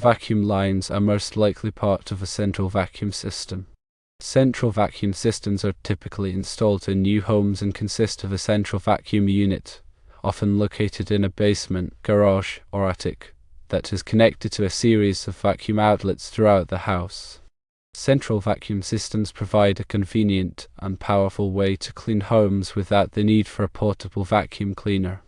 vacuum lines are most likely part of a central vacuum system. Central vacuum systems are typically installed in new homes and consist of a central vacuum unit, often located in a basement, garage, or attic, that is connected to a series of vacuum outlets throughout the house. Central vacuum systems provide a convenient and powerful way to clean homes without the need for a portable vacuum cleaner.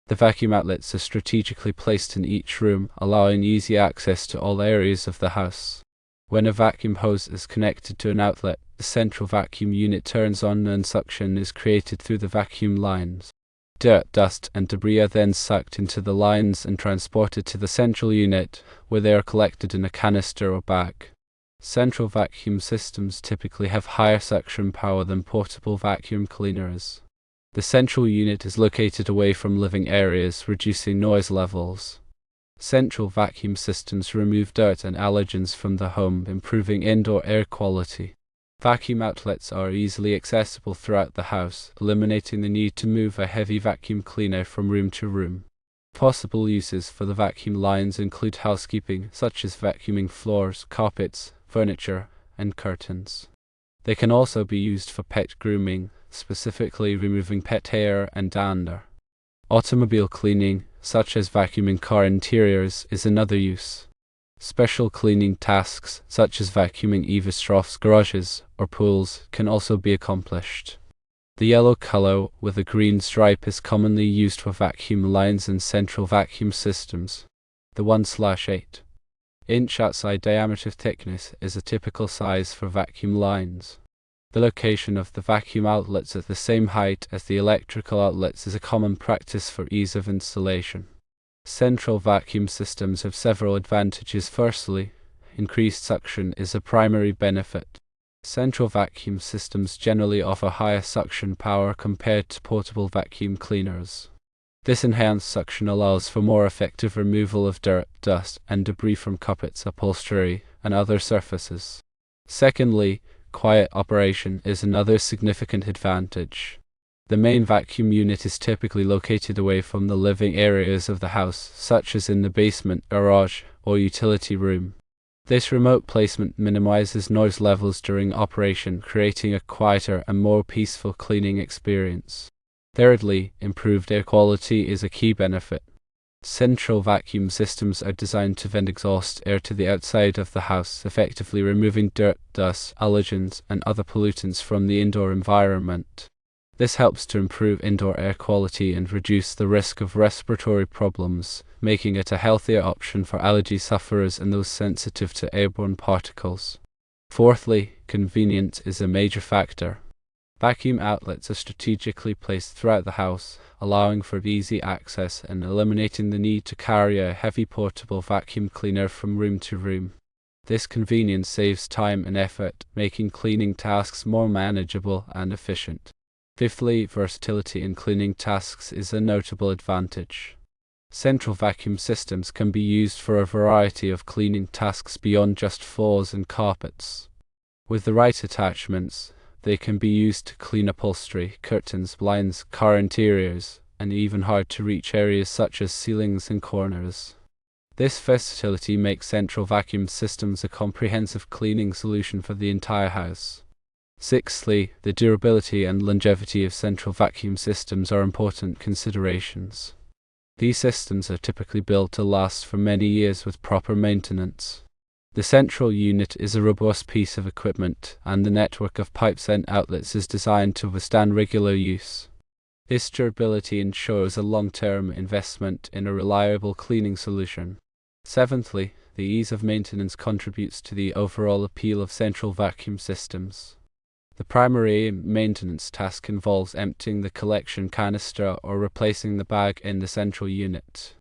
The vacuum outlets are strategically placed in each room, allowing easy access to all areas of the house. When a vacuum hose is connected to an outlet, the central vacuum unit turns on and suction is created through the vacuum lines. Dirt, dust, and debris are then sucked into the lines and transported to the central unit, where they are collected in a canister or bag. Central vacuum systems typically have higher suction power than portable vacuum cleaners. The central unit is located away from living areas, reducing noise levels. Central vacuum systems remove dirt and allergens from the home, improving indoor air quality. Vacuum outlets are easily accessible throughout the house, eliminating the need to move a heavy vacuum cleaner from room to room. Possible uses for the vacuum lines include housekeeping, such as vacuuming floors, carpets, furniture, and curtains. They can also be used for pet grooming, specifically removing pet hair and dander. Automobile cleaning, such as vacuuming car interiors, is another use. Special cleaning tasks, such as vacuuming Evastrof's garages or pools, can also be accomplished. The yellow color with a green stripe is commonly used for vacuum lines and central vacuum systems. The 1/8 inch outside diameter thickness is a typical size for vacuum lines. The location of the vacuum outlets at the same height as the electrical outlets is a common practice for ease of installation. Central vacuum systems have several advantages. Firstly, increased suction is a primary benefit. Central vacuum systems generally offer higher suction power compared to portable vacuum cleaners. This enhanced suction allows for more effective removal of dirt, dust, and debris from carpets, upholstery, and other surfaces. Secondly, quiet operation is another significant advantage. The main vacuum unit is typically located away from the living areas of the house, such as in the basement, garage, or utility room. This remote placement minimizes noise levels during operation, creating a quieter and more peaceful cleaning experience. Thirdly, improved air quality is a key benefit. Central vacuum systems are designed to vent exhaust air to the outside of the house, effectively removing dirt, dust, allergens, and other pollutants from the indoor environment. This helps to improve indoor air quality and reduce the risk of respiratory problems, making it a healthier option for allergy sufferers and those sensitive to airborne particles. Fourthly, convenience is a major factor. Vacuum outlets are strategically placed throughout the house, allowing for easy access and eliminating the need to carry a heavy portable vacuum cleaner from room to room. This convenience saves time and effort, making cleaning tasks more manageable and efficient. Fifthly, versatility in cleaning tasks is a notable advantage. Central vacuum systems can be used for a variety of cleaning tasks beyond just floors and carpets. With the right attachments, they can be used to clean upholstery, curtains, blinds, car interiors, and even hard-to-reach areas such as ceilings and corners. This versatility makes central vacuum systems a comprehensive cleaning solution for the entire house. Sixthly, the durability and longevity of central vacuum systems are important considerations. These systems are typically built to last for many years with proper maintenance. The central unit is a robust piece of equipment, and the network of pipes and outlets is designed to withstand regular use. This durability ensures a long-term investment in a reliable cleaning solution. Seventhly, the ease of maintenance contributes to the overall appeal of central vacuum systems. The primary maintenance task involves emptying the collection canister or replacing the bag in the central unit.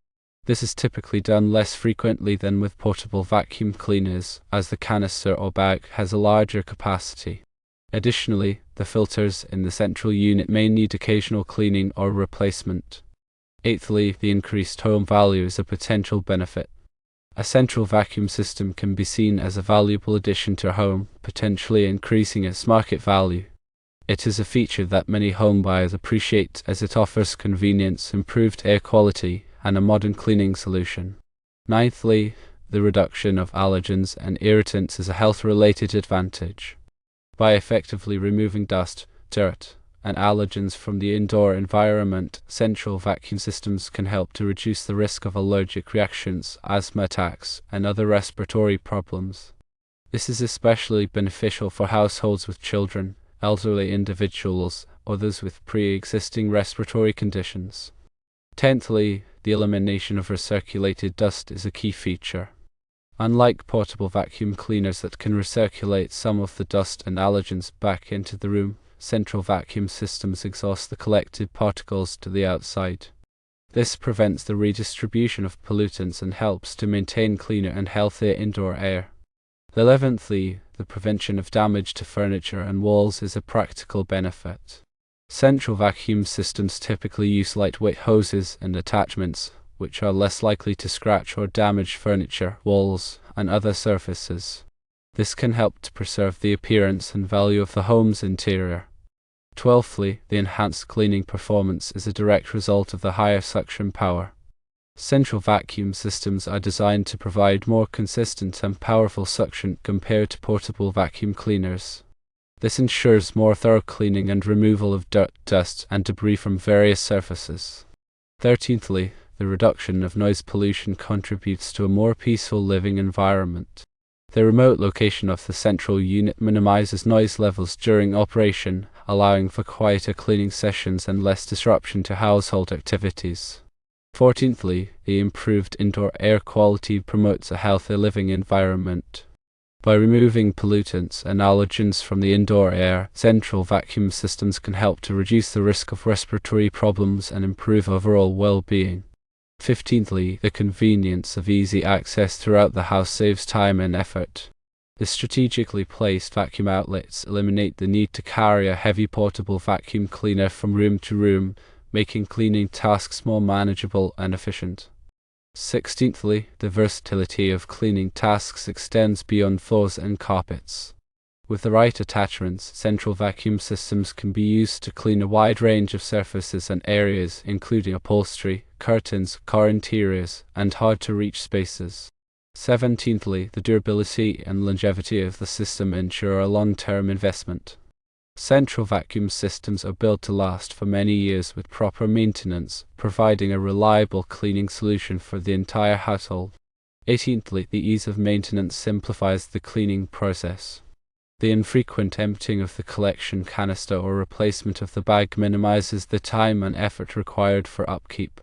This is typically done less frequently than with portable vacuum cleaners, as the canister or bag has a larger capacity. Additionally, the filters in the central unit may need occasional cleaning or replacement. Eighthly, the increased home value is a potential benefit. A central vacuum system can be seen as a valuable addition to a home, potentially increasing its market value. It is a feature that many home buyers appreciate as it offers convenience, improved air quality, and a modern cleaning solution. Ninthly, the reduction of allergens and irritants is a health-related advantage. By effectively removing dust, dirt, and allergens from the indoor environment, central vacuum systems can help to reduce the risk of allergic reactions, asthma attacks, and other respiratory problems. This is especially beneficial for households with children, elderly individuals, or those with pre-existing respiratory conditions. Tenthly, the elimination of recirculated dust is a key feature. Unlike portable vacuum cleaners that can recirculate some of the dust and allergens back into the room, central vacuum systems exhaust the collected particles to the outside. This prevents the redistribution of pollutants and helps to maintain cleaner and healthier indoor air. 11thly, the prevention of damage to furniture and walls is a practical benefit. Central vacuum systems typically use lightweight hoses and attachments, which are less likely to scratch or damage furniture, walls, and other surfaces. This can help to preserve the appearance and value of the home's interior. 12thly, the enhanced cleaning performance is a direct result of the higher suction power. Central vacuum systems are designed to provide more consistent and powerful suction compared to portable vacuum cleaners. This ensures more thorough cleaning and removal of dirt, dust, and debris from various surfaces. 13thly, the reduction of noise pollution contributes to a more peaceful living environment. The remote location of the central unit minimizes noise levels during operation, allowing for quieter cleaning sessions and less disruption to household activities. 14thly, the improved indoor air quality promotes a healthier living environment. By removing pollutants and allergens from the indoor air, central vacuum systems can help to reduce the risk of respiratory problems and improve overall well-being. 15thly, the convenience of easy access throughout the house saves time and effort. The strategically placed vacuum outlets eliminate the need to carry a heavy portable vacuum cleaner from room to room, making cleaning tasks more manageable and efficient. 16thly, the versatility of cleaning tasks extends beyond floors and carpets. With the right attachments, central vacuum systems can be used to clean a wide range of surfaces and areas, including upholstery, curtains, car interiors, and hard-to-reach spaces. 17thly, the durability and longevity of the system ensure a long-term investment. Central vacuum systems are built to last for many years with proper maintenance, providing a reliable cleaning solution for the entire household. 18thly, the ease of maintenance simplifies the cleaning process. The infrequent emptying of the collection canister or replacement of the bag minimizes the time and effort required for upkeep.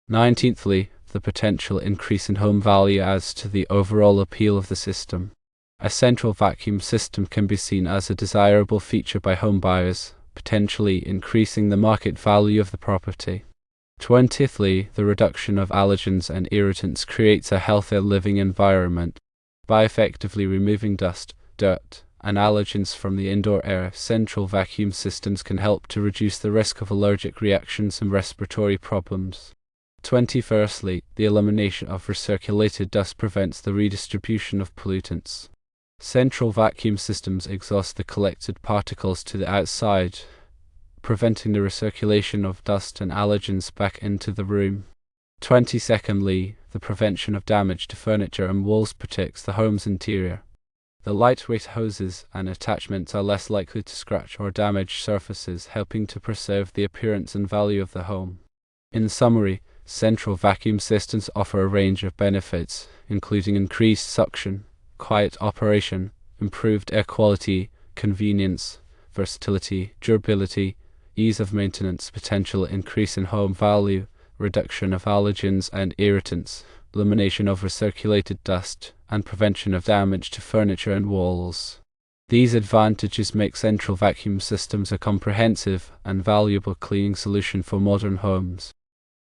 19thly, the potential increase in home value adds to the overall appeal of the system. A central vacuum system can be seen as a desirable feature by home buyers, potentially increasing the market value of the property. 20thly, the reduction of allergens and irritants creates a healthier living environment. By effectively removing dust, dirt, and allergens from the indoor air, central vacuum systems can help to reduce the risk of allergic reactions and respiratory problems. 21stly, the elimination of recirculated dust prevents the redistribution of pollutants. Central vacuum systems exhaust the collected particles to the outside, preventing the recirculation of dust and allergens back into the room. 22ndly, the prevention of damage to furniture and walls protects the home's interior. The lightweight hoses and attachments are less likely to scratch or damage surfaces, helping to preserve the appearance and value of the home. In summary, central vacuum systems offer a range of benefits, including increased suction, quiet operation, improved air quality, convenience, versatility, durability, ease of maintenance, potential increase in home value, reduction of allergens and irritants, elimination of recirculated dust, and prevention of damage to furniture and walls. These advantages make central vacuum systems a comprehensive and valuable cleaning solution for modern homes.